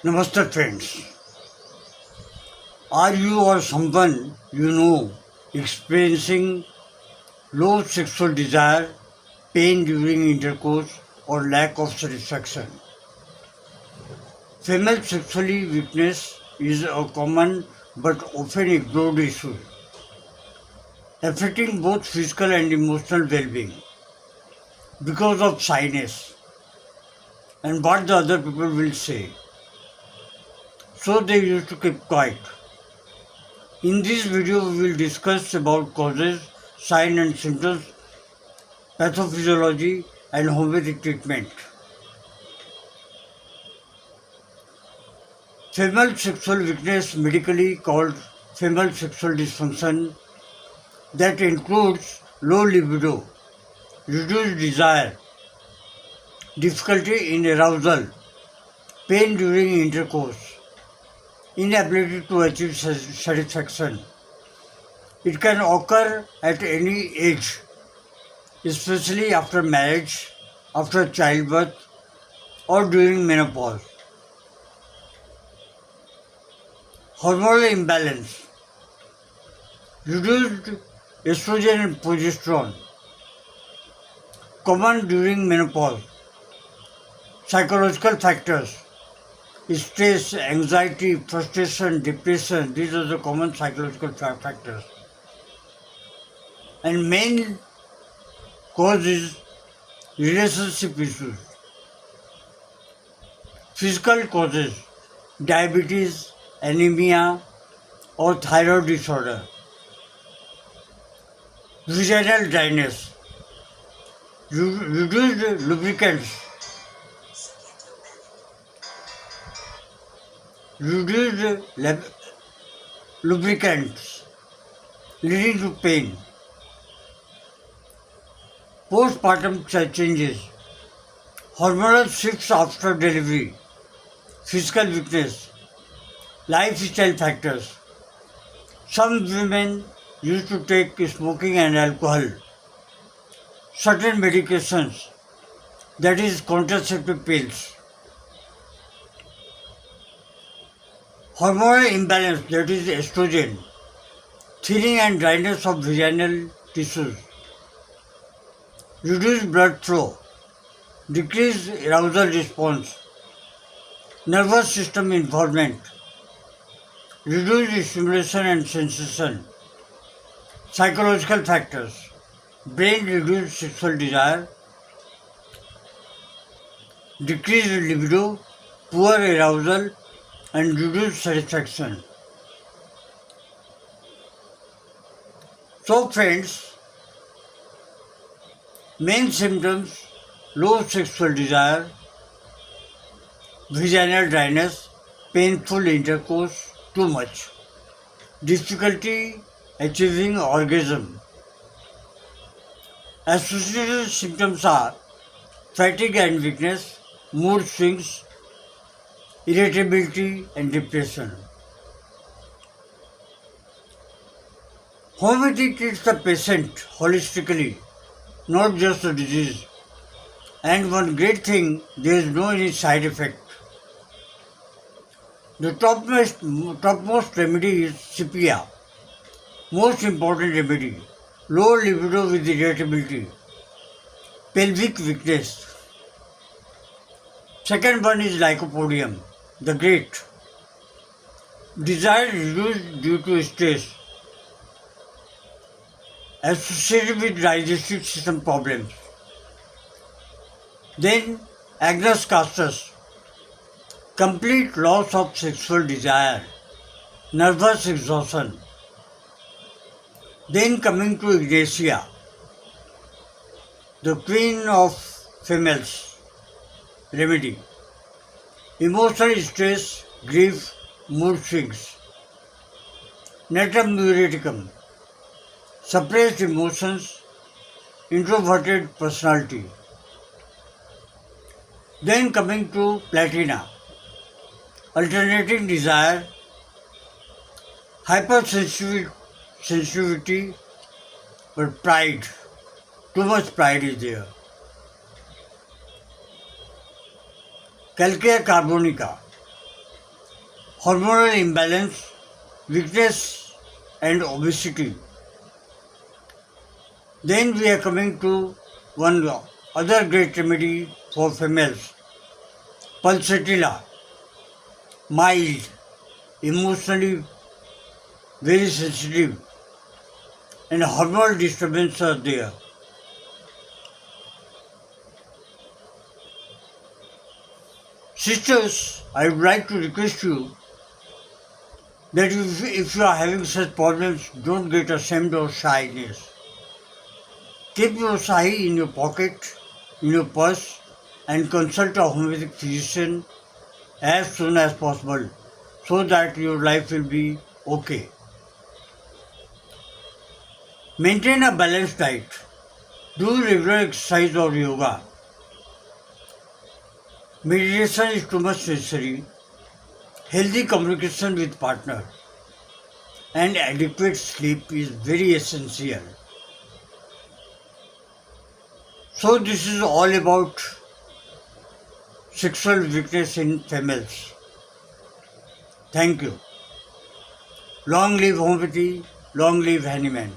Namaste friends. Are you or someone you know experiencing low sexual desire, pain during intercourse, or lack of satisfaction? Female sexual weakness is a common but often ignored issue, affecting both physical and emotional well-being because of shyness and what the other people will say. So they used to keep quiet. In this video, we will discuss about causes, signs and symptoms, pathophysiology and homeopathic treatment. Female sexual weakness, medically called female sexual dysfunction, that includes low libido, reduced desire, difficulty in arousal, pain during intercourse, inability to achieve satisfaction. It can occur at any age, especially after marriage, after childbirth, or during menopause. Hormonal imbalance, reduced estrogen and progesterone, common during menopause. Psychological factors, stress, anxiety, frustration, depression, these are the common psychological factors. And main cause is relationship issues. Physical causes, diabetes, anemia, or thyroid disorder. Vaginal dryness, reduced lubricants, lubricants leading to pain. Postpartum changes, hormonal shifts after delivery, physical weakness, lifestyle factors. Some women used to take smoking and alcohol, certain medications, that is contraceptive pills. Hormonal imbalance, that is estrogen, thinning and dryness of vaginal tissues, reduced blood flow, decreased arousal response, nervous system involvement, reduced stimulation and sensation, psychological factors, brain reduced sexual desire, decreased libido, poor arousal, and reduced satisfaction. So friends, main symptoms: low sexual desire, vaginal dryness, painful intercourse, too much, difficulty achieving orgasm. Associated symptoms are fatigue and weakness, mood swings, irritability and depression. Homeopathy treats the patient holistically, not just the disease. And one great thing, there is no any side effect. The topmost remedy is CPIA, most important remedy. Low libido with irritability, pelvic weakness. Second one is Lycopodium, the great. Desire reduced due to stress, associated with digestive system problems. Then Agnus castus, complete loss of sexual desire, nervous exhaustion. Then coming to Ignatia, the queen of females, remedy. Emotional stress, grief, mood swings. Natum muriaticum, suppressed emotions, introverted personality. Then coming to Platina, alternating desire, hypersensitivity, but pride, too much pride is there. Calcarea carbonica, hormonal imbalance, weakness, and obesity. Then we are coming to one other great remedy for females, pulsatilla, mild, emotionally very sensitive, and hormonal disturbances are there. Sisters, I would like to request you that if you are having such problems, don't get ashamed or shyness. Keep your sahi in your pocket, in your purse, and consult a homeopathic physician as soon as possible so that your life will be okay. Maintain a balanced diet. Do regular exercise or yoga. Meditation is too much necessary. Healthy communication with partner and adequate sleep is very essential. So this is all about sexual weakness in females. Thank you. Long live homeopathy, long live Haniman.